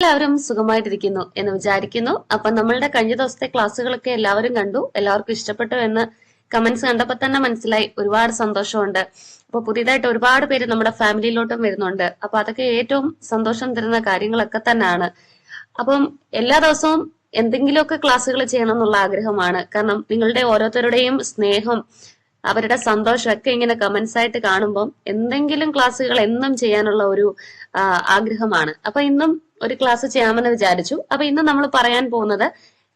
എല്ലാവരും സുഖമായിട്ടിരിക്കുന്നു എന്ന് വിചാരിക്കുന്നു. അപ്പൊ നമ്മളുടെ കഴിഞ്ഞ ദിവസത്തെ ക്ലാസ്സുകളൊക്കെ എല്ലാവരും കണ്ടു, എല്ലാവർക്കും ഇഷ്ടപ്പെട്ടു എന്ന് കമന്റ്സ് കണ്ടപ്പോൾ തന്നെ മനസ്സിലായി. ഒരുപാട് സന്തോഷമുണ്ട്. അപ്പൊ പുതിയതായിട്ട് ഒരുപാട് പേര് നമ്മുടെ ഫാമിലിയിലോട്ടും വരുന്നുണ്ട്. അപ്പൊ അതൊക്കെ ഏറ്റവും സന്തോഷം തരുന്ന കാര്യങ്ങളൊക്കെ തന്നെയാണ്. അപ്പം എല്ലാ ദിവസവും എന്തെങ്കിലുമൊക്കെ ക്ലാസ്സുകൾ ചെയ്യണം എന്നുള്ള ആഗ്രഹമാണ്. കാരണം നിങ്ങളുടെ ഓരോരുത്തരുടെയും സ്നേഹം, അവരുടെ സന്തോഷമൊക്കെ ഇങ്ങനെ കമന്റ്സ് ആയിട്ട് കാണുമ്പോൾ എന്തെങ്കിലും ക്ലാസ്സുകൾ എന്നും ചെയ്യാനുള്ള ഒരു ആഗ്രഹമാണ്. അപ്പൊ ഇന്നും ഒരു ക്ലാസ് ചെയ്യാമെന്ന് വിചാരിച്ചു. അപ്പൊ ഇന്ന് നമ്മൾ പറയാൻ പോകുന്നത്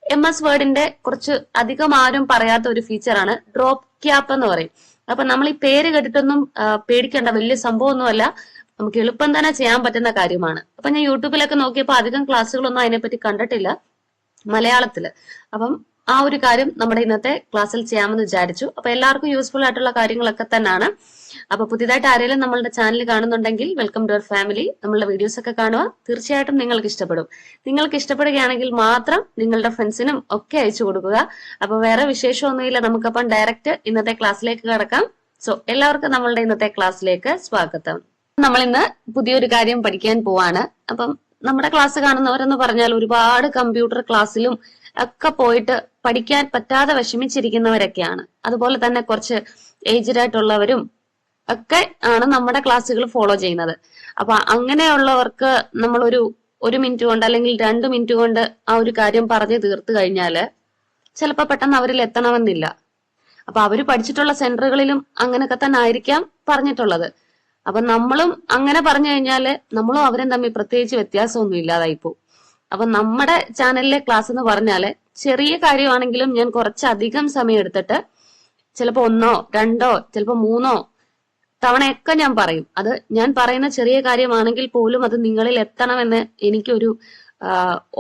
MS വേർഡിന്റെ കുറച്ച് അധികം ആരും പറയാത്ത ഒരു ഫീച്ചറാണ് ഡ്രോപ്പ് ക്യാപ്പ് എന്ന് പറയും. അപ്പൊ നമ്മൾ ഈ പേര് കേട്ടിട്ടൊന്നും പേടിക്കേണ്ട, വലിയ സംഭവമൊന്നുമല്ല, നമുക്ക് എളുപ്പം തന്നെ ചെയ്യാൻ പറ്റുന്ന കാര്യമാണ്. അപ്പൊ ഞാൻ യൂട്യൂബിലൊക്കെ നോക്കിയപ്പോൾ അധികം ക്ലാസ്സുകളൊന്നും അതിനെപ്പറ്റി കണ്ടിട്ടില്ല മലയാളത്തില്. അപ്പം ആ ഒരു കാര്യം നമ്മുടെ ഇന്നത്തെ ക്ലാസ്സിൽ ചെയ്യാമെന്ന് വിചാരിച്ചു. അപ്പൊ എല്ലാവർക്കും യൂസ്ഫുൾ ആയിട്ടുള്ള കാര്യങ്ങളൊക്കെ തന്നെയാണ്. അപ്പൊ പുതിയതായിട്ട് ആരെങ്കിലും നമ്മളുടെ ചാനൽ കാണുന്നുണ്ടെങ്കിൽ വെൽക്കം ടു അവർ ഫാമിലി. നമ്മളുടെ വീഡിയോസ് ഒക്കെ കാണുക, തീർച്ചയായിട്ടും നിങ്ങൾക്ക് ഇഷ്ടപ്പെടും. നിങ്ങൾക്ക് ഇഷ്ടപ്പെടുകയാണെങ്കിൽ മാത്രം നിങ്ങളുടെ ഫ്രണ്ട്സിനും ഒക്കെ അയച്ചു കൊടുക്കുക. അപ്പൊ വേറെ വിശേഷമൊന്നുമില്ല, നമുക്കപ്പം ഡയറക്റ്റ് ഇന്നത്തെ ക്ലാസ്സിലേക്ക് കിടക്കാം. സോ എല്ലാവർക്കും നമ്മളുടെ ഇന്നത്തെ ക്ലാസ്സിലേക്ക് സ്വാഗതം. നമ്മൾ ഇന്ന് പുതിയൊരു കാര്യം പഠിക്കാൻ പോവാണ്. അപ്പം നമ്മുടെ ക്ലാസ് കാണുന്നവരെന്ന് പറഞ്ഞാൽ ഒരുപാട് കമ്പ്യൂട്ടർ ക്ലാസ്സിലും ഒക്കെ പോയിട്ട് പഠിക്കാൻ പറ്റാതെ വിഷമിച്ചിരിക്കുന്നവരൊക്കെയാണ്. അതുപോലെ തന്നെ കുറച്ച് ഏജ്ഡ് ആയിട്ടുള്ളവരും ഒക്കെ ആണ് നമ്മുടെ ക്ലാസ്സുകൾ ഫോളോ ചെയ്യുന്നത്. അപ്പൊ അങ്ങനെയുള്ളവർക്ക് നമ്മൾ ഒരു മിനിറ്റ് കൊണ്ട് അല്ലെങ്കിൽ 2 മിനിറ്റ് കൊണ്ട് ആ ഒരു കാര്യം പറഞ്ഞു തീർത്തു കഴിഞ്ഞാല് ചിലപ്പോൾ പെട്ടെന്ന് അവരിൽ എത്തണമെന്നില്ല. അപ്പൊ അവര് പഠിച്ചിട്ടുള്ള സെന്ററുകളിലും അങ്ങനെയൊക്കെ തന്നെ ആയിരിക്കാം പറഞ്ഞിട്ടുള്ളത്. അപ്പൊ നമ്മളും അങ്ങനെ പറഞ്ഞു കഴിഞ്ഞാല് നമ്മളും അവരും തമ്മിൽ പ്രത്യേകിച്ച് വ്യത്യാസമൊന്നും ഇല്ലാതായിപ്പോ. അപ്പൊ നമ്മുടെ ചാനലിലെ ക്ലാസ് എന്ന് പറഞ്ഞാല് ചെറിയ കാര്യമാണെങ്കിലും ഞാൻ കുറച്ചധികം സമയം എടുത്തിട്ട് ചിലപ്പോ 1, 2, ചിലപ്പോ 3 തവണയൊക്കെ ഞാൻ പറയും. അത് ഞാൻ പറയുന്ന ചെറിയ കാര്യമാണെങ്കിൽ പോലും അത് നിങ്ങളിൽ എത്തണമെന്ന് എനിക്കൊരു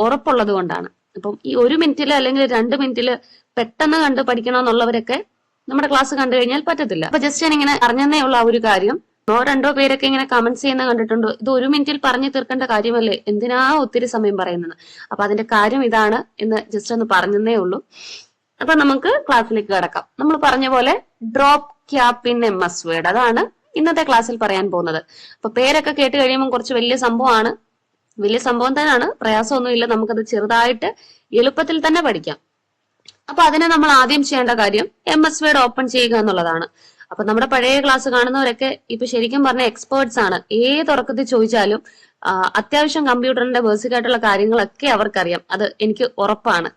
ഉറപ്പുള്ളത് കൊണ്ടാണ്. അപ്പം ഈ 1 മിനിറ്റില് അല്ലെങ്കിൽ 2 മിനിറ്റില് പെട്ടെന്ന് കണ്ട് പഠിക്കണമെന്നുള്ളവരൊക്കെ നമ്മുടെ ക്ലാസ് കണ്ടു കഴിഞ്ഞാൽ പറ്റത്തില്ല. അപ്പൊ ജസ്റ്റ് ഞാൻ ഇങ്ങനെ അറിഞ്ഞതേ ഉള്ള ആ ഒരു കാര്യം. 1-2 പേരൊക്കെ ഇങ്ങനെ കമന്റ്സ് ചെയ്യുന്ന കണ്ടിട്ടുണ്ട്, ഇത് 1 മിനിറ്റിൽ പറഞ്ഞു തീർക്കേണ്ട കാര്യമല്ലേ, എന്തിനാ ഒത്തിരി സമയം പറയുന്നത്. അപ്പൊ അതിന്റെ കാര്യം ഇതാണ് എന്ന് ജസ്റ്റ് ഒന്ന് പറഞ്ഞതേ ഉള്ളൂ. അപ്പൊ നമുക്ക് ക്ലാസ്സിലേക്ക് കിടക്കാം. നമ്മൾ പറഞ്ഞ പോലെ drop cap in MS word, അതാണ് ഇന്നത്തെ ക്ലാസ്സിൽ പറയാൻ പോകുന്നത്. അപ്പൊ പേരൊക്കെ കേട്ട് കഴിയുമ്പോൾ കുറച്ച് വലിയ സംഭവമാണ്. വലിയ സംഭവം തന്നെയാണ്, പ്രയാസമൊന്നുമില്ല. നമുക്കത് ചെറുതായിട്ട് എളുപ്പത്തിൽ തന്നെ പഠിക്കാം. അപ്പൊ അതിന് നമ്മൾ ആദ്യം ചെയ്യേണ്ട കാര്യം MS വേർഡ് ഓപ്പൺ ചെയ്യുക എന്നുള്ളതാണ്. അപ്പൊ നമ്മുടെ പഴയ ക്ലാസ് കാണുന്നവരൊക്കെ ഇപ്പൊ ശരിക്കും പറഞ്ഞ എക്സ്പേർട്സ് ആണ്. ഏത് ഉറക്കത്തിൽ ചോദിച്ചാലും അത്യാവശ്യം കമ്പ്യൂട്ടറിന്റെ ബേസിക് ആയിട്ടുള്ള കാര്യങ്ങളൊക്കെ അവർക്കറിയാം, അത് എനിക്ക് ഉറപ്പാണ്.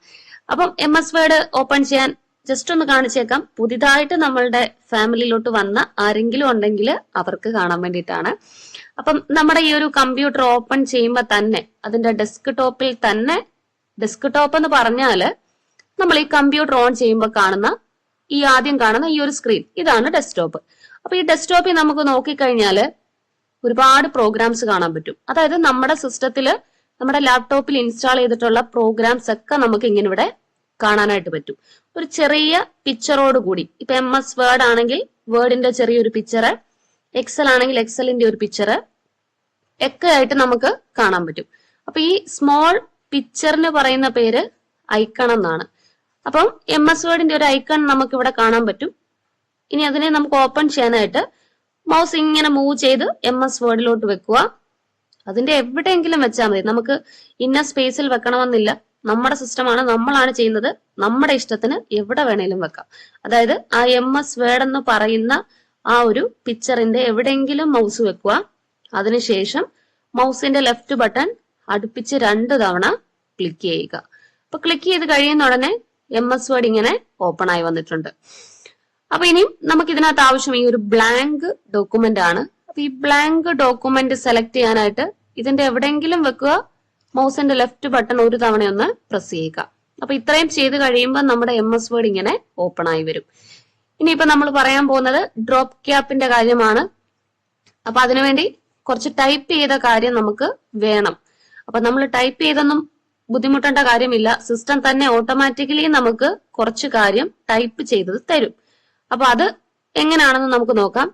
അപ്പം MS വേർഡ് ഓപ്പൺ ചെയ്യാൻ ജസ്റ്റ് ഒന്ന് കാണിച്ചേക്കാം. പുതിയതായിട്ട് നമ്മളുടെ ഫാമിലിയിലോട്ട് വന്ന ആരെങ്കിലും ഉണ്ടെങ്കിൽ അവർക്ക് കാണാൻ വേണ്ടിയിട്ടാണ്. അപ്പം നമ്മുടെ ഈ ഒരു കമ്പ്യൂട്ടർ ഓപ്പൺ ചെയ്യുമ്പോൾ തന്നെ അതിന്റെ ഡെസ്ക്ടോപ്പിൽ തന്നെ, ഡെസ്ക്ടോപ്പ് എന്ന് പറഞ്ഞാല് നമ്മൾ ഈ കമ്പ്യൂട്ടർ ഓൺ ചെയ്യുമ്പോൾ കാണുന്ന ഈ ആദ്യം കാണുന്ന ഈ ഒരു സ്ക്രീൻ, ഇതാണ് ഡെസ്ക്ടോപ്പ്. അപ്പൊ ഈ ഡെസ്ക്ടോപ്പിൽ നമുക്ക് നോക്കിക്കഴിഞ്ഞാല് ഒരുപാട് പ്രോഗ്രാംസ് കാണാൻ പറ്റും. അതായത് നമ്മുടെ സിസ്റ്റത്തില്, നമ്മുടെ ലാപ്ടോപ്പിൽ ഇൻസ്റ്റാൾ ചെയ്തിട്ടുള്ള പ്രോഗ്രാംസ് ഒക്കെ നമുക്ക് ഇങ്ങനെ ഇവിടെ കാണാനായിട്ട് പറ്റും. ഒരു ചെറിയ പിക്ചറോട് കൂടി. ഇപ്പൊ MS വേർഡ് ആണെങ്കിൽ വേർഡിന്റെ ചെറിയൊരു പിക്ചർ, എക്സൽ ആണെങ്കിൽ എക്സലിന്റെ ഒരു പിക്ചർ ഒക്കെ ആയിട്ട് നമുക്ക് കാണാൻ പറ്റും. അപ്പൊ ഈ സ്മോൾ പിക്ചറിന് പറയുന്ന പേര് ഐക്കൺ എന്നാണ്. അപ്പം MS വേർഡിന്റെ ഒരു ഐക്കൺ നമുക്ക് ഇവിടെ കാണാൻ പറ്റും. ഇനി അതിനെ നമുക്ക് ഓപ്പൺ ചെയ്യാനായിട്ട് മൗസ് ഇങ്ങനെ മൂവ് ചെയ്ത് MS വേർഡിലോട്ട് വെക്കുക. അതിന്റെ എവിടെയെങ്കിലും വെച്ചാൽ മതി, നമുക്ക് ഇന്ന സ്പേസിൽ വെക്കണമെന്നില്ല. നമ്മുടെ സിസ്റ്റമാണ്, നമ്മളാണ് ചെയ്യുന്നത്, നമ്മുടെ ഇഷ്ടത്തിന് എവിടെ വേണേലും വെക്കാം. അതായത് ആ MS വേർഡ് എന്ന് പറയുന്ന ആ ഒരു പിക്ചറിന്റെ എവിടെയെങ്കിലും മൗസ് വെക്കുക. അതിനുശേഷം മൗസിന്റെ ലെഫ്റ്റ് ബട്ടൺ അടുപ്പിച്ച് 2 തവണ ക്ലിക്ക് ചെയ്യുക. അപ്പൊ ക്ലിക്ക് ചെയ്ത് കഴിയുന്ന ഉടനെ MS വേർഡ് ഇങ്ങനെ ഓപ്പൺ ആയി വന്നിട്ടുണ്ട്. അപ്പൊ ഇനിയും നമുക്ക് ഇതിനകത്ത് ആവശ്യം ഈ ഒരു ബ്ലാങ്ക് ഡോക്യുമെന്റ് ആണ്. അപ്പൊ ഈ ബ്ലാങ്ക് ഡോക്യുമെന്റ് സെലക്ട് ചെയ്യാനായിട്ട് ഇതിന്റെ എവിടെയെങ്കിലും വെക്കുക, മൗസിന്റെ ലെഫ്റ്റ് ബട്ടൺ 1 തവണ ഒന്ന് പ്രസ് ചെയ്യുക. അപ്പൊ ഇത്രയും ചെയ്ത് കഴിയുമ്പോൾ നമ്മുടെ MS വേർഡ് ഇങ്ങനെ ഓപ്പൺ ആയി വരും. ഇനിയിപ്പോ നമ്മൾ പറയാൻ പോകുന്നത് ഡ്രോപ്പ് ക്യാപ്പിന്റെ കാര്യമാണ്. അപ്പൊ അതിനുവേണ്ടി കുറച്ച് ടൈപ്പ് ചെയ്ത കാര്യം നമുക്ക് വേണം. അപ്പൊ നമ്മൾ ടൈപ്പ് ചെയ്തൊന്നും ബുദ്ധിമുട്ടേണ്ട കാര്യമില്ല, സിസ്റ്റം തന്നെ ഓട്ടോമാറ്റിക്കലി നമുക്ക് കുറച്ച് കാര്യം ടൈപ്പ് ചെയ്തത് തരും. അപ്പൊ അത് എങ്ങനെയാണെന്ന് നമുക്ക് നോക്കാം.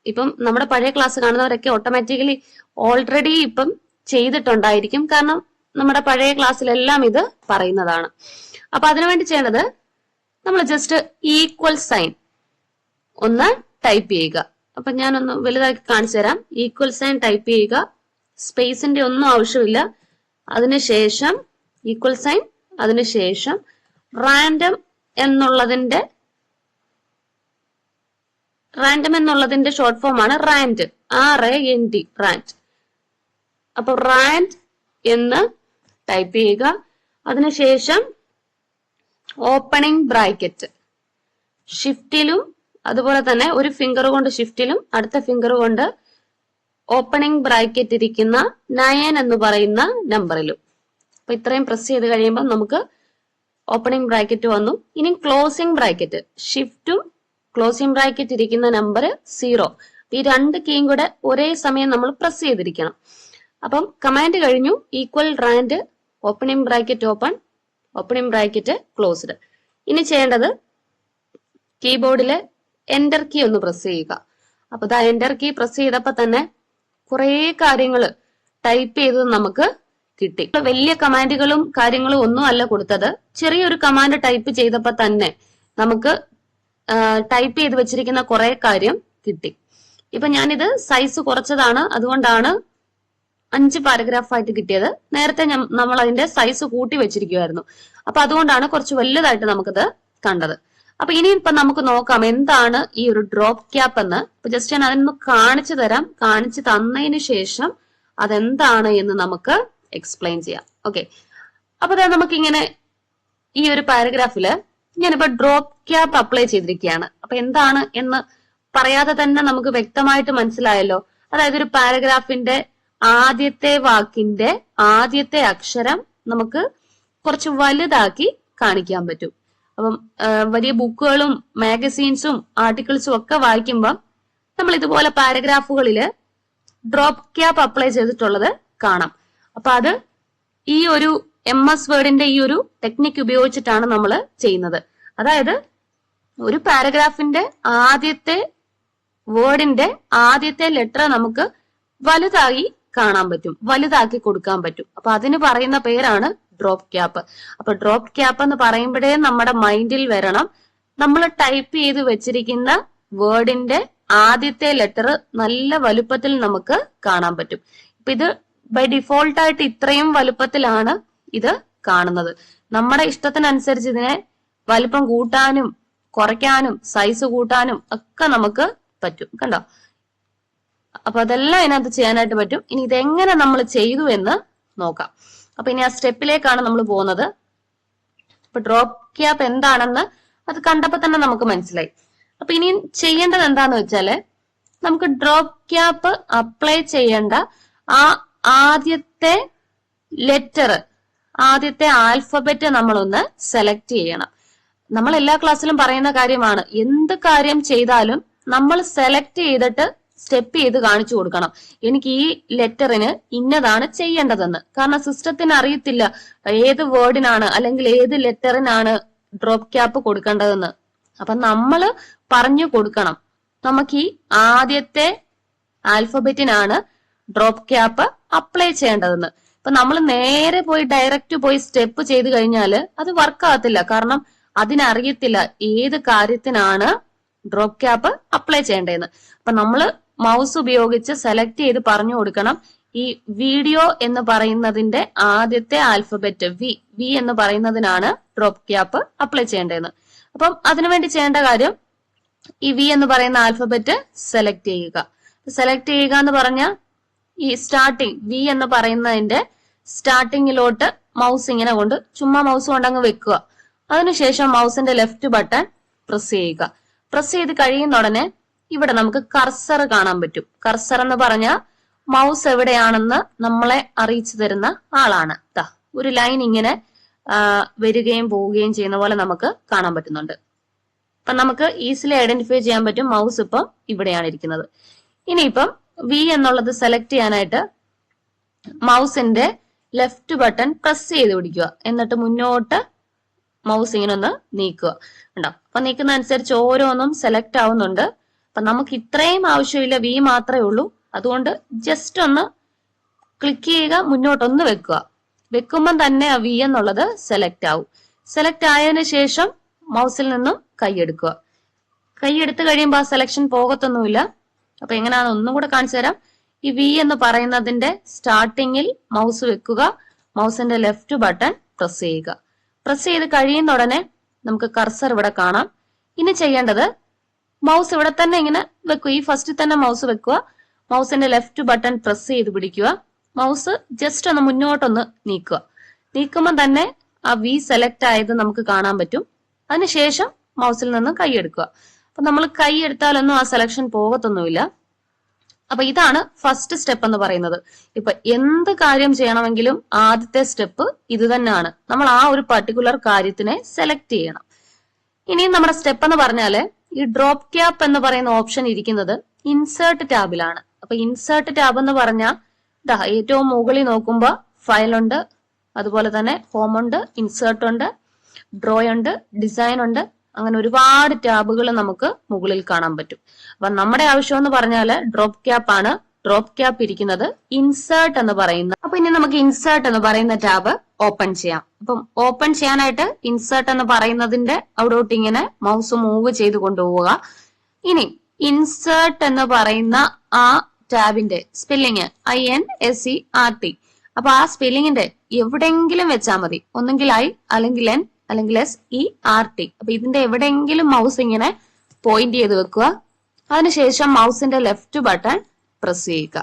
ഇപ്പം നമ്മുടെ പഴയ ക്ലാസ് കാണുന്നവരൊക്കെ ഓട്ടോമാറ്റിക്കലി ഓൾറെഡി ഇപ്പം ചെയ്തിട്ടുണ്ടായിരിക്കും, കാരണം നമ്മുടെ പഴയ ക്ലാസ്സിലെല്ലാം ഇത് പറയുന്നതാണ്. അപ്പൊ അതിനുവേണ്ടി ചെയ്യേണ്ടത് നമ്മൾ ജസ്റ്റ് ഈക്വൽ സൈൻ ഒന്ന് ടൈപ്പ് ചെയ്യുക. അപ്പൊ ഞാനൊന്ന് വലുതാക്കി കാണിച്ചു തരാം. ഈക്വൽ സൈൻ ടൈപ്പ് ചെയ്യുക. സ്പേസിന്റെ ഒന്നും ആവശ്യമില്ല, അതിനുശേഷം ഈക്വൽ സൈൻ, അതിനുശേഷം റാൻഡം എന്നുള്ളതിന്റെ ഷോർട്ട് ഫോം ആണ് റാൻഡ്, RAND, റാൻഡ്. അപ്പൊ റാൻഡ് എന്ന് ടൈപ്പ് ചെയ്യുക. അതിനുശേഷം ഓപ്പണിംഗ് ബ്രാക്കറ്റ് ഷിഫ്റ്റിലും അതുപോലെ തന്നെ ഒരു ഫിംഗർ കൊണ്ട് ഷിഫ്റ്റിലും അടുത്ത ഫിംഗർ കൊണ്ട് ഓപ്പണിംഗ് ബ്രാക്കറ്റ് ഇരിക്കുന്ന 9 എന്ന് പറയുന്ന നമ്പറിലും. അപ്പൊ ഇത്രയും പ്രസ് ചെയ്ത് കഴിയുമ്പോൾ നമുക്ക് ഓപ്പണിംഗ് ബ്രാക്കറ്റ് വന്നു. ഇനി ക്ലോസിംഗ് ബ്രാക്കറ്റ് ഷിഫ്റ്റും ക്ലോസിംഗ് ബ്രാക്കറ്റ് ഇരിക്കുന്ന നമ്പർ 0. ഈ രണ്ട് കീയും കൂടെ ഒരേ സമയം നമ്മൾ പ്രസ് ചെയ്തിരിക്കണം. അപ്പം കമാൻഡ് കഴിഞ്ഞു. Equal rand opening bracket open, opening bracket closed. ഇനി ചെയ്യേണ്ടത് കീബോർഡിലെ എന്റർ കീ ഒന്ന് പ്രസ് ചെയ്യുക. അപ്പൊ ദാ എന്റർ കീ പ്രസ് ചെയ്തപ്പോ തന്നെ കുറെ കാര്യങ്ങൾ ടൈപ്പ് ചെയ്തത് നമുക്ക് കിട്ടി. വലിയ കമാൻഡുകളും കാര്യങ്ങളും ഒന്നും അല്ല കൊടുത്തത്. ചെറിയൊരു കമാൻഡ് ടൈപ്പ് ചെയ്തപ്പോ തന്നെ നമുക്ക് ടൈപ്പ് ചെയ്ത് വെച്ചിരിക്കുന്ന കുറെ കാര്യം കിട്ടി. ഇപ്പൊ ഞാനിത് സൈസ് കുറച്ചതാണ്, അതുകൊണ്ടാണ് 5 പാരഗ്രാഫ് ആയിട്ട് കിട്ടിയത്. നേരത്തെ നമ്മൾ അതിന്റെ സൈസ് കൂട്ടി വെച്ചിരിക്കുമായിരുന്നു. അപ്പൊ അതുകൊണ്ടാണ് കുറച്ച് വലുതായിട്ട് നമുക്കിത് കണ്ടത്. അപ്പൊ ഇനിയിപ്പൊ നമുക്ക് നോക്കാം എന്താണ് ഈ ഒരു ഡ്രോപ്പ് ക്യാപ്പ് എന്ന്. ഇപ്പൊ ജസ്റ്റ് ഞാൻ അതിനൊന്ന് കാണിച്ചു തരാം. കാണിച്ചു തന്നതിന് ശേഷം അതെന്താണ് എന്ന് നമുക്ക് എക്സ്പ്ലെയിൻ ചെയ്യാം. ഓക്കെ, അപ്പൊ നമുക്കിങ്ങനെ ഈ ഒരു പാരഗ്രാഫില് ഞാനിപ്പോ ഡ്രോപ്പ് ക്യാപ്പ് അപ്ലൈ ചെയ്തിരിക്കുകയാണ്. അപ്പൊ എന്താണ് എന്ന് പറയാതെ തന്നെ നമുക്ക് വ്യക്തമായിട്ട് മനസ്സിലായല്ലോ. അതായത് ഒരു പാരഗ്രാഫിന്റെ ആദ്യത്തെ വാക്കിന്റെ ആദ്യത്തെ അക്ഷരം നമുക്ക് കുറച്ച് വലുതാക്കി കാണിക്കാൻ പറ്റും. അപ്പം വലിയ ബുക്കുകളും മാഗസീൻസും ആർട്ടിക്കിൾസും ഒക്കെ വായിക്കുമ്പോൾ നമ്മൾ ഇതുപോലെ പാരഗ്രാഫുകളിൽ ഡ്രോപ്പ് ക്യാപ്പ് അപ്ലൈ ചെയ്തിട്ടുള്ളത് കാണാം. അപ്പൊ അത് ഈ ഒരു MS വേർഡിന്റെ ഈ ഒരു ടെക്നിക്ക് ഉപയോഗിച്ചിട്ടാണ് നമ്മൾ ചെയ്യുന്നത്. അതായത് ഒരു പാരഗ്രാഫിന്റെ ആദ്യത്തെ വേർഡിന്റെ ആദ്യത്തെ ലെറ്റർ നമുക്ക് വലുതായി കാണാൻ പറ്റും, വലുതാക്കി കൊടുക്കാൻ പറ്റും. അപ്പൊ അതിന് പറയുന്ന പേരാണ് ഡ്രോപ്പ് ക്യാപ്പ്. അപ്പൊ ഡ്രോപ്പ് ക്യാപ്പ് എന്ന് പറയുമ്പോഴേ നമ്മുടെ മൈൻഡിൽ വരണം നമ്മൾ ടൈപ്പ് ചെയ്ത് വെച്ചിരിക്കുന്ന വേർഡിന്റെ ആദ്യത്തെ ലെറ്റർ നല്ല വലുപ്പത്തിൽ നമുക്ക് കാണാൻ പറ്റും. ഇപ്പൊ ഇത് ബൈ ഡിഫോൾട്ട് ആയിട്ട് ഇത്രയും വലുപ്പത്തിലാണ് ഇത് കാണുന്നത്. നമ്മുടെ ഇഷ്ടത്തിനനുസരിച്ച് ഇതിനെ വലുപ്പം കൂട്ടാനും കുറയ്ക്കാനും സൈസ് കൂട്ടാനും ഒക്കെ നമുക്ക് പറ്റും. കണ്ടോ? അപ്പൊ അതെല്ലാം ഇതിനകത്ത് ചെയ്യാനായിട്ട് പറ്റും. ഇനി ഇതെങ്ങനെ നമ്മൾ ചെയ്തു എന്ന് നോക്കാം. അപ്പൊ ഇനി ആ സ്റ്റെപ്പിലേക്കാണ് നമ്മൾ പോകുന്നത്. അപ്പൊ ഡ്രോപ്പ് ക്യാപ്പ് എന്താണെന്ന് അത് കണ്ടപ്പോ തന്നെ നമുക്ക് മനസ്സിലായി. അപ്പൊ ഇനി ചെയ്യേണ്ടത് എന്താന്ന് വെച്ചാല് നമുക്ക് ഡ്രോപ്പ് ക്യാപ്പ് അപ്ലൈ ചെയ്യേണ്ട ആ ആദ്യത്തെ ലെറ്റർ, ആദ്യത്തെ ആൽഫബറ്റ് നമ്മളൊന്ന് സെലക്ട് ചെയ്യണം. നമ്മൾ എല്ലാ ക്ലാസ്സിലും പറയുന്ന കാര്യമാണ്, എന്ത് കാര്യം ചെയ്താലും നമ്മൾ സെലക്ട് ചെയ്തിട്ട് സ്റ്റെപ്പ് ചെയ്ത് കാണിച്ചു കൊടുക്കണം. എനിക്ക് ഈ ലെറ്ററിന് ഇന്നതാണ് ചെയ്യേണ്ടതെന്ന്. കാരണം സിസ്റ്റത്തിന് അറിയത്തില്ല ഏത് വേർഡിനാണ് അല്ലെങ്കിൽ ഏത് ലെറ്ററിനാണ് ഡ്രോപ്പ് ക്യാപ്പ് കൊടുക്കേണ്ടതെന്ന്. അപ്പൊ നമ്മൾ പറഞ്ഞു കൊടുക്കണം നമുക്ക് ഈ ആദ്യത്തെ ആൽഫബറ്റിനാണ് ഡ്രോപ്പ് ക്യാപ്പ് അപ്ലൈ ചെയ്യേണ്ടതെന്ന്. ഇപ്പൊ നമ്മൾ നേരെ പോയി ഡയറക്റ്റ് പോയി സ്റ്റെപ്പ് ചെയ്ത് കഴിഞ്ഞാല് അത് വർക്ക് ആകത്തില്ല. കാരണം അതിനറിയത്തില്ല ഏത് കാര്യത്തിനാണ് ഡ്രോപ്പ് ക്യാപ്പ് അപ്ലൈ ചെയ്യേണ്ടതെന്ന്. അപ്പൊ നമ്മള് മൗസ് ഉപയോഗിച്ച് സെലക്ട് ചെയ്ത് പറഞ്ഞു കൊടുക്കണം ഈ വീഡിയോ എന്ന് പറയുന്നതിന്റെ ആദ്യത്തെ ആൽഫബറ്റ് വി എന്ന് പറയുന്നതിനാണ് ഡ്രോപ്പ് ക്യാപ്പ് അപ്ലൈ ചെയ്യേണ്ടതെന്ന്. അപ്പം അതിനുവേണ്ടി ചെയ്യേണ്ട കാര്യം ഈ വി എന്ന് പറയുന്ന ആൽഫബറ്റ് സെലക്ട് ചെയ്യുക. സെലക്ട് ചെയ്യുക എന്ന് പറഞ്ഞാൽ ഈ സ്റ്റാർട്ടിങ് വി എന്ന് പറയുന്നതിന്റെ സ്റ്റാർട്ടിങ്ങിലോട്ട് മൗസ് ഇങ്ങനെ കൊണ്ട് ചുമ്മാ മൗസ് കൊണ്ട് അങ്ങ് വെക്കുക. അതിനുശേഷം മൗസിന്റെ ലെഫ്റ്റ് ബട്ടൺ പ്രസ് ചെയ്യുക. പ്രസ് ചെയ്ത് കഴിയുന്ന ഉടനെ ഇവിടെ നമുക്ക് കർസർ കാണാൻ പറ്റും. കർസർ എന്ന് പറഞ്ഞാൽ മൗസ് എവിടെയാണെന്ന് നമ്മളെ അറിയിച്ചു തരുന്ന ആളാണ്. ഒരു ലൈൻ ഇങ്ങനെ വരികയും പോവുകയും ചെയ്യുന്ന പോലെ നമുക്ക് കാണാൻ പറ്റുന്നുണ്ട്. അപ്പൊ നമുക്ക് ഈസിലി ഐഡന്റിഫൈ ചെയ്യാൻ പറ്റും മൗസ് ഇപ്പം ഇവിടെയാണ് ഇരിക്കുന്നത്. ഇനിയിപ്പം വി എന്നുള്ളത് സെലക്ട് ചെയ്യാനായിട്ട് മൗസിന്റെ ലെഫ്റ്റ് ബട്ടൺ പ്രസ് ചെയ്ത് പിടിക്കുക. എന്നിട്ട് മുന്നോട്ട് മൗസ് ഇങ്ങനെ ഒന്ന് നീക്കുക. ഉണ്ടോ? അപ്പൊ നീക്കുന്ന അനുസരിച്ച് ഓരോന്നും സെലക്ട് ആവുന്നുണ്ട്. അപ്പൊ നമുക്ക് ഇത്രയും ആവശ്യമില്ല, വി മാത്രമേ ഉള്ളൂ. അതുകൊണ്ട് ജസ്റ്റ് ഒന്ന് ക്ലിക്ക് ചെയ്യുക, മുന്നോട്ടൊന്ന് വെക്കുക. വെക്കുമ്പം തന്നെ ആ വി എന്നുള്ളത് സെലക്ട് ആവും. സെലക്ട് ആയതിനു ശേഷം മൗസിൽ നിന്നും കൈയെടുക്കുക. കൈയെടുത്ത് കഴിയുമ്പോൾ ആ സെലക്ഷൻ പോകത്തൊന്നുമില്ല. അപ്പൊ എങ്ങനെയാണെന്ന് ഒന്നും കൂടെ കാണിച്ചു തരാം. ഈ വി എന്ന് പറയുന്നതിന്റെ സ്റ്റാർട്ടിങ്ങിൽ മൗസ് വെക്കുക, മൗസിന്റെ ലെഫ്റ്റ് ബട്ടൺ പ്രസ് ചെയ്യുക. പ്രസ് ചെയ്ത് കഴിയുന്ന ഉടനെ നമുക്ക് കർസർ ഇവിടെ കാണാം. ഇനി ചെയ്യേണ്ടത് മൗസ് ഇവിടെ തന്നെ ഇങ്ങനെ വെക്കുക. ഈ ഫസ്റ്റിൽ തന്നെ മൗസ് വെക്കുക. മൗസിന്റെ ലെഫ്റ്റ് ബട്ടൺ പ്രസ് ചെയ്ത് പിടിക്കുക. മൗസ് ജസ്റ്റ് ഒന്ന് മുന്നോട്ടൊന്ന് നീക്കുക. നീക്കുമ്പോൾ തന്നെ ആ വി സെലക്ട് ആയത് നമുക്ക് കാണാൻ പറ്റും. അതിനുശേഷം മൗസിൽ നിന്ന് കൈ എടുക്കുക. അപ്പൊ നമ്മൾ കൈ എടുത്താലൊന്നും ആ സെലക്ഷൻ പോകത്തൊന്നുമില്ല. അപ്പൊ ഇതാണ് ഫസ്റ്റ് സ്റ്റെപ്പ് എന്ന് പറയുന്നത്. ഇപ്പൊ എന്ത് കാര്യം ചെയ്യണമെങ്കിലും ആദ്യത്തെ സ്റ്റെപ്പ് ഇത് തന്നെയാണ്. നമ്മൾ ആ ഒരു പർട്ടിക്കുലർ കാര്യത്തിനെ സെലക്ട് ചെയ്യണം. ഇനി നമ്മുടെ സ്റ്റെപ്പ് എന്ന് പറഞ്ഞാല് ഈ ഡ്രോപ്പ് ക്യാപ്പ് എന്ന് പറയുന്ന ഓപ്ഷൻ ഇരിക്കുന്നത് ഇൻസേർട്ട് ടാബിലാണ്. അപ്പൊ ഇൻസേർട്ട് ടാബ് എന്ന് പറഞ്ഞാൽ ഏറ്റവും മുകളിൽ നോക്കുമ്പോ ഫയൽ ഉണ്ട്, അതുപോലെ തന്നെ ഹോം ഉണ്ട്, ഇൻസേർട്ട് ഉണ്ട്, ഡ്രോ ഉണ്ട്, ഡിസൈൻ ഉണ്ട്. അങ്ങനെ ഒരുപാട് ടാബുകൾ നമുക്ക് മുകളിൽ കാണാൻ പറ്റും. അപ്പൊ നമ്മുടെ ആവശ്യം എന്ന് പറഞ്ഞാല് ഡ്രോപ്പ് ക്യാപ്പ് ആണ്. ഡ്രോപ്പ് ക്യാപ്പ് ഇരിക്കുന്നത് ഇൻസേർട്ട് എന്ന് പറയുന്ന. അപ്പൊ ഇനി നമുക്ക് ഇൻസേർട്ട് എന്ന് പറയുന്ന ടാബ് ഓപ്പൺ ചെയ്യാം. അപ്പം ഓപ്പൺ ചെയ്യാനായിട്ട് ഇൻസേർട്ട് എന്ന് പറയുന്നതിന്റെ അവിടോട്ട് ഇങ്ങനെ മൗസ് മൂവ് ചെയ്ത് കൊണ്ടുപോവുക. ഇനി ഇൻസേർട്ട് എന്ന് പറയുന്ന ആ ടാബിന്റെ സ്പെല്ലിങ് INSERT. അപ്പൊ ആ സ്പെല്ലിങ്ങിന്റെ എവിടെങ്കിലും വെച്ചാൽ മതി. ഒന്നെങ്കിൽ I അല്ലെങ്കിൽ N അല്ലെങ്കിൽ SERT. അപ്പൊ ഇതിന്റെ എവിടെയെങ്കിലും മൗസ് ഇങ്ങനെ പോയിന്റ് ചെയ്ത് വെക്കുക. അതിനുശേഷം മൗസിന്റെ ലെഫ്റ്റ് ബട്ടൺ പ്രസ് ചെയ്യുക.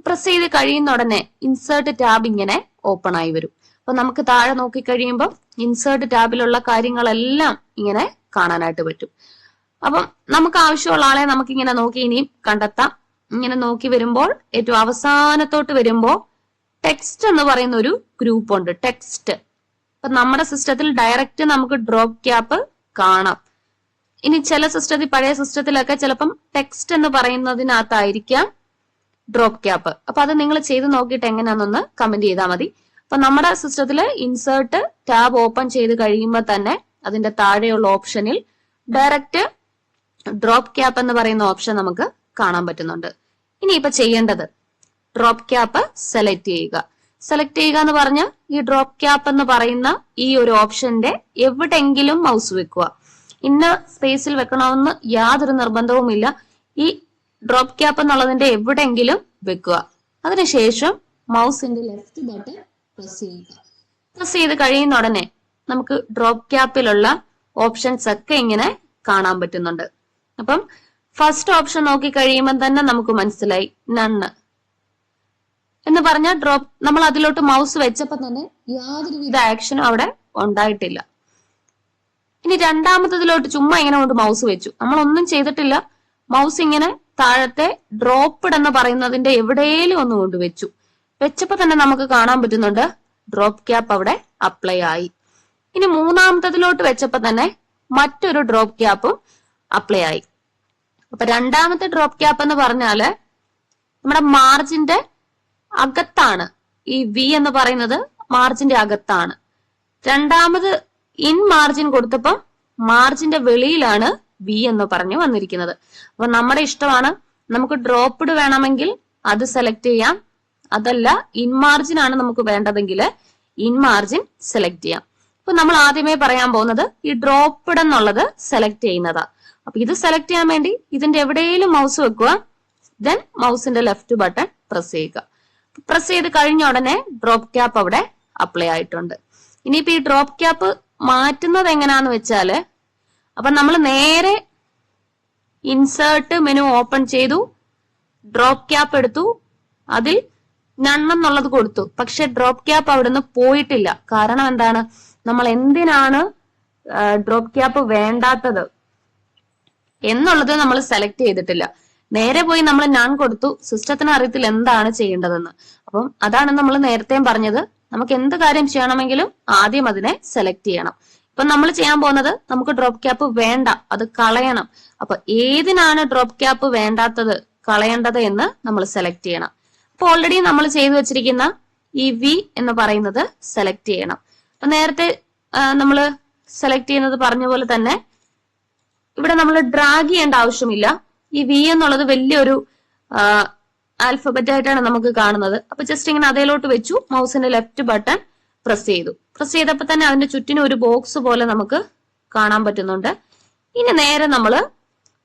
പ്രസ് ചെയ്ത് കഴിയുന്ന ഉടനെ ഇൻസേർട്ട് ടാബ് ഇങ്ങനെ ഓപ്പൺ ആയി വരും. അപ്പൊ നമുക്ക് താഴെ നോക്കി കഴിയുമ്പോൾ ഇൻസേർട്ട് ടാബിലുള്ള കാര്യങ്ങളെല്ലാം ഇങ്ങനെ കാണാനായിട്ട് പറ്റും. അപ്പം നമുക്ക് ആവശ്യമുള്ള ആളെ നമുക്ക് ഇങ്ങനെ നോക്കി ഇനിയും കണ്ടെത്താം. ഇങ്ങനെ നോക്കി വരുമ്പോൾ ഏറ്റവും അവസാനത്തോട്ട് വരുമ്പോൾ ടെക്സ്റ്റ് എന്ന് പറയുന്ന ഒരു ഗ്രൂപ്പ് ഉണ്ട്. ടെക്സ്റ്റ്. അപ്പൊ നമ്മുടെ സിസ്റ്റത്തിൽ ഡയറക്റ്റ് നമുക്ക് ഡ്രോപ്പ് ക്യാപ്പ് കാണാം. ഇനി ചില സിസ്റ്റത്തിൽ, പഴയ സിസ്റ്റത്തിലൊക്കെ ചിലപ്പം ടെക്സ്റ്റ് എന്ന് പറയുന്നതിനകത്തായിരിക്കാം ഡ്രോപ്പ് ക്യാപ്പ്. അപ്പൊ അത് നിങ്ങൾ ചെയ്ത് നോക്കിയിട്ട് എങ്ങനെയാണെന്നൊന്ന് കമന്റ് ചെയ്താൽ മതി. അപ്പൊ നമ്മുടെ സിസ്റ്റത്തില് ഇൻസേർട്ട് ടാബ് ഓപ്പൺ ചെയ്ത് കഴിയുമ്പോൾ തന്നെ അതിന്റെ താഴെയുള്ള ഓപ്ഷനിൽ ഡയറക്റ്റ് ഡ്രോപ്പ് ക്യാപ്പ് എന്ന് പറയുന്ന ഓപ്ഷൻ നമുക്ക് കാണാൻ പറ്റുന്നുണ്ട്. ഇനി ഇപ്പൊ ചെയ്യേണ്ടത് ഡ്രോപ്പ് ക്യാപ്പ് സെലക്ട് ചെയ്യുക. സെലക്ട് ചെയ്യുക എന്ന് പറഞ്ഞാൽ ഈ ഡ്രോപ്പ് ക്യാപ്പ് എന്ന് പറയുന്ന ഈ ഒരു ഓപ്ഷന്റെ എവിടെയെങ്കിലും മൗസ് വെക്കുക. ഇന്ന സ്പേസിൽ വെക്കണമെന്ന് യാതൊരു നിർബന്ധവുമില്ല. ഈ ഡ്രോപ്പ് ക്യാപ്പ് എന്നുള്ളതിന്റെ എവിടെയെങ്കിലും വെക്കുക. അതിനുശേഷം മൗസിന്റെ ലെഫ്റ്റ് ബട്ടൺ പ്രസ് ചെയ്യുക. പ്രസ് ചെയ്ത് കഴിയുന്ന ഉടനെ നമുക്ക് ഡ്രോപ്പ് ക്യാപ്പിലുള്ള ഓപ്ഷൻസ് ഒക്കെ ഇങ്ങനെ കാണാൻ പറ്റുന്നുണ്ട്. അപ്പം ഫസ്റ്റ് ഓപ്ഷൻ നോക്കി കഴിയുമ്പോൾ തന്നെ നമുക്ക് മനസ്സിലായി നണ്ണ് എന്ന് പറഞ്ഞാൽ ഡ്രോപ്പ്. നമ്മൾ അതിലോട്ട് മൗസ് വെച്ചപ്പോ തന്നെ യാതൊരുവിധ ആക്ഷനും അവിടെ ഉണ്ടായിട്ടില്ല. ഇനി രണ്ടാമത്തതിലോട്ട് ചുമ്മാ ഇങ്ങനെ കൊണ്ട് മൗസ് വെച്ചു, നമ്മളൊന്നും ചെയ്തിട്ടില്ല. മൗസ് ഇങ്ങനെ താഴത്തെ ഡ്രോപ്പ്ഡ് എന്ന് പറയുന്നതിന്റെ എവിടെയും ഒന്ന് കൊണ്ട് വെച്ചു. വെച്ചപ്പോ തന്നെ നമുക്ക് കാണാൻ പറ്റുന്നുണ്ട് ഡ്രോപ്പ് ക്യാപ്പ് അവിടെ അപ്ലൈ ആയി. ഇനി മൂന്നാമത്തതിലോട്ട് വെച്ചപ്പോ തന്നെ മറ്റൊരു ഡ്രോപ്പ് ക്യാപ്പും അപ്ലൈ ആയി. അപ്പൊ രണ്ടാമത്തെ ഡ്രോപ്പ് ക്യാപ്പ് എന്ന് പറഞ്ഞാല് നമ്മുടെ മാർജിന്റെ അകത്താണ്. ഈ വി എന്ന് പറയുന്നത് മാർജിന്റെ അകത്താണ്. രണ്ടാമത് ഇൻ മാർജിൻ കൊടുത്തപ്പം മാർജിന്റെ വെളിയിലാണ് വി എന്ന് പറഞ്ഞു വന്നിരിക്കുന്നത്. അപ്പൊ നമ്മുടെ ഇഷ്ടമാണ്. നമുക്ക് ഡ്രോപ്പ്ഡ് വേണമെങ്കിൽ അത് സെലക്ട് ചെയ്യാം. അതല്ല ഇൻ മാർജിൻ ആണ് നമുക്ക് വേണ്ടതെങ്കിൽ ഇൻ മാർജിൻ സെലക്ട് ചെയ്യാം. അപ്പൊ നമ്മൾ ആദ്യമേ പറയാൻ പോകുന്നത് ഈ ഡ്രോപ്പ്ഡ് എന്നുള്ളത് സെലക്ട് ചെയ്യുന്നതാ. അപ്പൊ ഇത് സെലക്ട് ചെയ്യാൻ വേണ്ടി ഇതിന്റെ എവിടെയെങ്കിലും മൗസ് വെക്കുക. ദെൻ മൗസിന്റെ ലെഫ്റ്റ് ബട്ടൺ പ്രസ് ചെയ്യുക. പ്രസ് ചെയ്ത് കഴിഞ്ഞ ഉടനെ ഡ്രോപ്പ് ക്യാപ്പ് അവിടെ അപ്ലൈ ആയിട്ടുണ്ട്. ഇനിയിപ്പോ ഈ ഡ്രോപ്പ് ക്യാപ്പ് മാറ്റുന്നത് എങ്ങനെയാന്ന് വെച്ചാല്, അപ്പൊ നമ്മൾ നേരെ ഇൻസേർട്ട് മെനു ഓപ്പൺ ചെയ്തു, ഡ്രോപ്പ് ക്യാപ്പ് എടുത്തു, അതിൽ നണ്ണെന്നുള്ളത് കൊടുത്തു. പക്ഷെ ഡ്രോപ്പ് ക്യാപ്പ് അവിടുന്ന് പോയിട്ടില്ല. കാരണം എന്താണ്? നമ്മൾ എന്തിനാണ് ഡ്രോപ്പ് ക്യാപ്പ് വേണ്ടാത്തത് എന്നുള്ളത് നമ്മൾ സെലക്ട് ചെയ്തിട്ടില്ല. നേരെ പോയി നമ്മൾ നൺ കൊടുത്തു. സിസ്റ്റത്തിന് അറിയത്തില്ല എന്താണ് ചെയ്യേണ്ടതെന്ന്. അപ്പം അതാണ് നമ്മൾ നേരത്തെയും പറഞ്ഞത്, നമുക്ക് എന്ത് കാര്യം ചെയ്യണമെങ്കിലും ആദ്യം അതിനെ സെലക്ട് ചെയ്യണം. ഇപ്പൊ നമ്മൾ ചെയ്യാൻ പോകുന്നത് നമുക്ക് ഡ്രോപ്പ് ക്യാപ്പ് വേണ്ട, അത് കളയണം. അപ്പൊ ഏതിനാണ് ഡ്രോപ്പ് ക്യാപ്പ് വേണ്ടാത്തത്, കളയേണ്ടത് എന്ന് നമ്മൾ സെലക്ട് ചെയ്യണം. അപ്പൊ ഓൾറെഡി നമ്മൾ ചെയ്തു വെച്ചിരിക്കുന്ന ഈ വി എന്ന് പറയുന്നത് സെലക്ട് ചെയ്യണം. അപ്പൊ നേരത്തെ നമ്മൾ സെലക്ട് ചെയ്യുന്നത് പറഞ്ഞ പോലെ തന്നെ ഇവിടെ നമ്മൾ ഡ്രാഗ് ചെയ്യേണ്ട ആവശ്യമില്ല. ഈ വി എന്നുള്ളത് വലിയൊരു ആൽഫബറ്റ് ആയിട്ടാണ് നമുക്ക് കാണുന്നത്. അപ്പൊ ജസ്റ്റ് ഇങ്ങനെ അതേലോട്ട് വെച്ചു, മൗസിന്റെ ലെഫ്റ്റ് ബട്ടൺ പ്രസ് ചെയ്തു. പ്രസ് ചെയ്തപ്പോ തന്നെ അതിന്റെ ചുറ്റിനും ഒരു ബോക്സ് പോലെ നമുക്ക് കാണാൻ പറ്റുന്നുണ്ട്. ഇനി നേരെ നമ്മൾ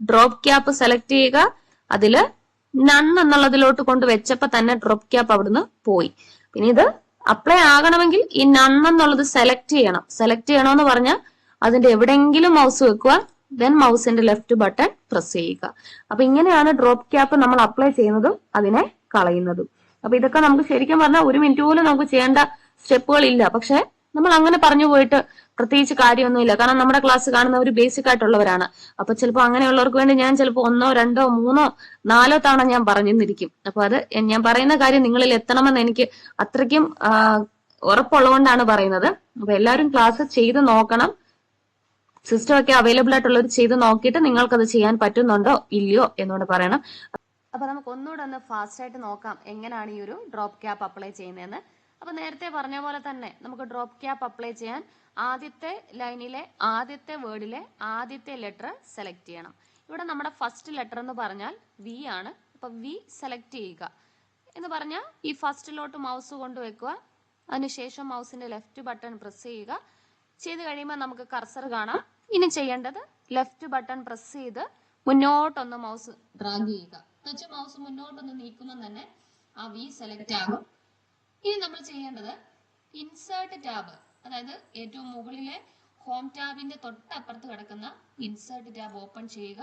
ഡ്രോപ്പ് ക്യാപ്പ് സെലക്ട് ചെയ്യുക. അതില് നൺ എന്നുള്ളതിലോട്ട് കൊണ്ട് വെച്ചപ്പോ തന്നെ ഡ്രോപ്പ് ക്യാപ്പ് അവിടുന്ന് പോയി. പിന്നെ ഇത് അപ്ലൈ ആകണമെങ്കിൽ ഈ നൺ എന്നുള്ളത് സെലക്ട് ചെയ്യണം. സെലക്ട് ചെയ്യണമെന്ന് പറഞ്ഞാൽ അതിന്റെ എവിടെയെങ്കിലും മൗസ് വെക്കുക, ദെൻ മൗസിന്റെ ലെഫ്റ്റ് ബട്ടൺ പ്രസ് ചെയ്യുക. അപ്പൊ ഇങ്ങനെയാണ് ഡ്രോപ്പ് ക്യാപ്പ് നമ്മൾ അപ്ലൈ ചെയ്യുന്നതും അതിനെ കളയുന്നതും. അപ്പൊ ഇതൊക്കെ നമുക്ക് ശരിക്കും പറഞ്ഞാൽ 1 മിനിറ്റ് പോലും നമുക്ക് ചെയ്യേണ്ട സ്റ്റെപ്പുകൾ ഇല്ല. പക്ഷെ നമ്മൾ അങ്ങനെ പറഞ്ഞു പോയിട്ട് പ്രത്യേകിച്ച് കാര്യമൊന്നുമില്ല. കാരണം നമ്മുടെ ക്ലാസ് കാണുന്നവർ ബേസിക് ആയിട്ടുള്ളവരാണ്. അപ്പൊ ചിലപ്പോൾ അങ്ങനെയുള്ളവർക്ക് വേണ്ടി ഞാൻ ചിലപ്പോൾ 1, 2, 3, 4 തവണ ഞാൻ പറഞ്ഞിരിക്കും. അപ്പൊ അത് ഞാൻ പറയുന്ന കാര്യം നിങ്ങളിൽ എത്തണമെന്ന് എനിക്ക് അത്രയ്ക്കും ഉറപ്പുള്ളതുകൊണ്ടാണ് പറയുന്നത്. അപ്പൊ എല്ലാവരും ക്ലാസ് ചെയ്ത് നോക്കണം. സിസ്റ്റം ഒക്കെ അവൈലബിൾ ആയിട്ടുള്ളവർ ചെയ്ത് നോക്കിയിട്ട് നിങ്ങൾക്കത് ചെയ്യാൻ പറ്റുന്നുണ്ടോ ഇല്ലയോ എന്നോട് പറയണം. അപ്പൊ നമുക്ക് ഒന്നുകൂടെ ഒന്ന് ഫാസ്റ്റ് ആയിട്ട് നോക്കാം എങ്ങനെയാണ് ഈ ഒരു ഡ്രോപ്പ് ക്യാപ്പ് അപ്ലൈ ചെയ്യുന്നതെന്ന്. അപ്പൊ നേരത്തെ പറഞ്ഞ പോലെ തന്നെ നമുക്ക് ഡ്രോപ്പ് ക്യാപ്പ് അപ്ലൈ ചെയ്യാൻ ആദ്യത്തെ ലൈനിലെ ആദ്യത്തെ വേർഡിലെ ആദ്യത്തെ ലെറ്റർ സെലക്ട് ചെയ്യണം. ഇവിടെ നമ്മുടെ ഫസ്റ്റ് ലെറ്റർ എന്ന് പറഞ്ഞാൽ വി ആണ്. അപ്പൊ വി സെലക്ട് ചെയ്യുക എന്ന് പറഞ്ഞാൽ ഈ ഫസ്റ്റിലോട്ട് മൗസ് കൊണ്ടുവെക്കുക. അതിനുശേഷം മൗസിന്റെ ലെഫ്റ്റ് ബട്ടൺ പ്രസ് ചെയ്യുക. ചെയ്ത് കഴിയുമ്പോൾ നമുക്ക് കർസർ കാണാം. ഇനി ചെയ്യേണ്ടത് ലെഫ്റ്റ് ബട്ടൺ പ്രസ് ചെയ്ത് മുന്നോട്ടൊന്ന് മൗസ് ഡ്രാഗ് ചെയ്യുക. എന്നുവെച്ചാൽ മൗസ് മുന്നോട്ടൊന്ന് നീക്കുമ്പോൾ തന്നെ ആ വി സെലക്ട് ആകും. ഇനി നമ്മൾ ചെയ്യേണ്ടത് ഇൻസേർട്ട് ടാബ്, അതായത് ഏറ്റവും മുകളിലെ ഹോം ടാബിന്റെ തൊട്ടപ്പുറത്ത് കിടക്കുന്ന ഇൻസേർട്ട് ടാബ് ഓപ്പൺ ചെയ്യുക.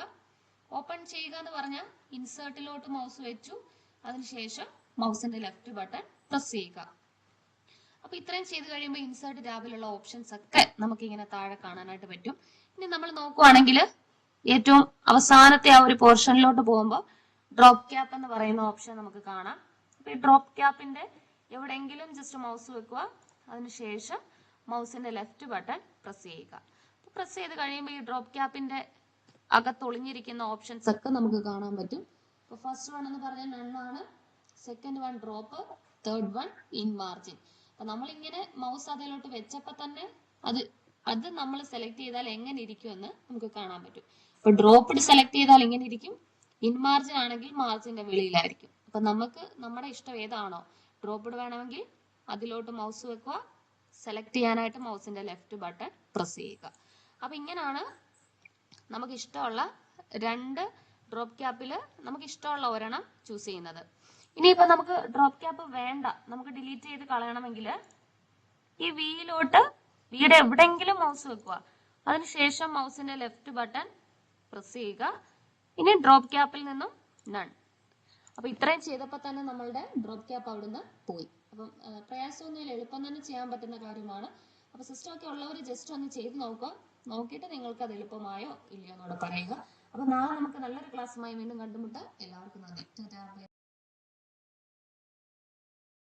ഓപ്പൺ ചെയ്യുക എന്ന് പറഞ്ഞാൽ ഇൻസേർട്ടിലോട്ട് മൗസ് വെച്ചു, അതിനുശേഷം മൗസിന്റെ ലെഫ്റ്റ് ബട്ടൺ പ്രസ് ചെയ്യുക. അപ്പൊ ഇത്രയും ചെയ്ത് കഴിയുമ്പോൾ ഇൻസേർട്ട് ടാബിലുള്ള ഓപ്ഷൻസ് ഒക്കെ നമുക്ക് ഇങ്ങനെ താഴെ കാണാനായിട്ട് പറ്റും. ഇനി നമ്മൾ നോക്കുവാണെങ്കിൽ ഏറ്റവും അവസാനത്തെ ആ ഒരു പോർഷനിലോട്ട് പോകുമ്പോൾ ഡ്രോപ്പ് ക്യാപ്പ് എന്ന് പറയുന്ന ഓപ്ഷൻ നമുക്ക് കാണാം. അപ്പൊ ഈ ഡ്രോപ്പ് ക്യാപ്പിന്റെ എവിടെയെങ്കിലും ജസ്റ്റ് മൗസ് വെക്കുക, അതിനുശേഷം മൗസിന്റെ ലെഫ്റ്റ് ബട്ടൺ പ്രസ് ചെയ്യുക. പ്രസ് ചെയ്ത് കഴിയുമ്പോൾ ഈ ഡ്രോപ്പ് ക്യാപ്പിന്റെ അകത്തൊളിഞ്ഞിരിക്കുന്ന ഓപ്ഷൻസ് ഒക്കെ നമുക്ക് കാണാൻ പറ്റും. ഇപ്പൊ ഫസ്റ്റ് വൺ എന്ന് പറഞ്ഞാൽ നണ്ണാണ്, second one drop, third one in margin. അപ്പൊ നമ്മളിങ്ങനെ മൗസ് അതിലോട്ട് വെച്ചപ്പോ തന്നെ അത് നമ്മൾ സെലക്ട് ചെയ്താൽ എങ്ങനെ ഇരിക്കും എന്ന് നമുക്ക് കാണാൻ പറ്റും. ഇപ്പൊ ഡ്രോപ്പ്ഡ് സെലക്ട് ചെയ്താൽ ഇങ്ങനെ ഇരിക്കും, ഇൻ മാർജിൻ ആണെങ്കിൽ മാർജിന്റെ വെളിയിലായിരിക്കും. അപ്പൊ നമുക്ക് നമ്മുടെ ഇഷ്ടം ഏതാണോ, ഡ്രോപ്പ്ഡ് വേണമെങ്കിൽ അതിലോട്ട് മൗസ് വെക്കുക, സെലക്ട് ചെയ്യാനായിട്ട് മൗസിന്റെ ലെഫ്റ്റ് ബട്ടൺ പ്രസ് ചെയ്യുക. അപ്പൊ ഇങ്ങനെയാണ് നമുക്ക് ഇഷ്ടമുള്ള രണ്ട് ഡ്രോപ്പ് ക്യാപ്പില് നമുക്ക് ഇഷ്ടമുള്ള ഒരെണ്ണം ചൂസ് ചെയ്യുന്നത്. ഇനിയിപ്പോ നമുക്ക് ഡ്രോപ്പ് ക്യാപ്പ് വേണ്ട, നമുക്ക് ഡിലീറ്റ് ചെയ്ത് കളയണമെങ്കിൽ ഈ വിയുടെ എവിടെയെങ്കിലും മൗസ് വെക്കുക, അതിനുശേഷം മൗസിന്റെ ലെഫ്റ്റ് ബട്ടൺ പ്രസ് ചെയ്യുക. ഇനി ഡ്രോപ്പ് ക്യാപ്പിൽ നിന്നും നൺ. അപ്പൊ ഇത്രയും ചെയ്തപ്പോൾ തന്നെ നമ്മളുടെ ഡ്രോപ്പ് ക്യാപ്പ് അവിടുന്ന് പോയി. അപ്പം പ്രയാസമൊന്നുമില്ല, എളുപ്പം തന്നെ ചെയ്യാൻ പറ്റുന്ന കാര്യമാണ്. അപ്പൊ സിസ്റ്റം ഒക്കെ ഉള്ളവർ ജസ്റ്റ് ഒന്ന് ചെയ്ത് നോക്കുക, നോക്കിയിട്ട് നിങ്ങൾക്ക് അത് എളുപ്പമായോ ഇല്ലയോ എന്നോട് പറയുക. അപ്പൊ നാളെ നമുക്ക് നല്ലൊരു ക്ലാസ്സുമായി വീണ്ടും കണ്ടുമുട്ടാം. എല്ലാവർക്കും നന്ദി.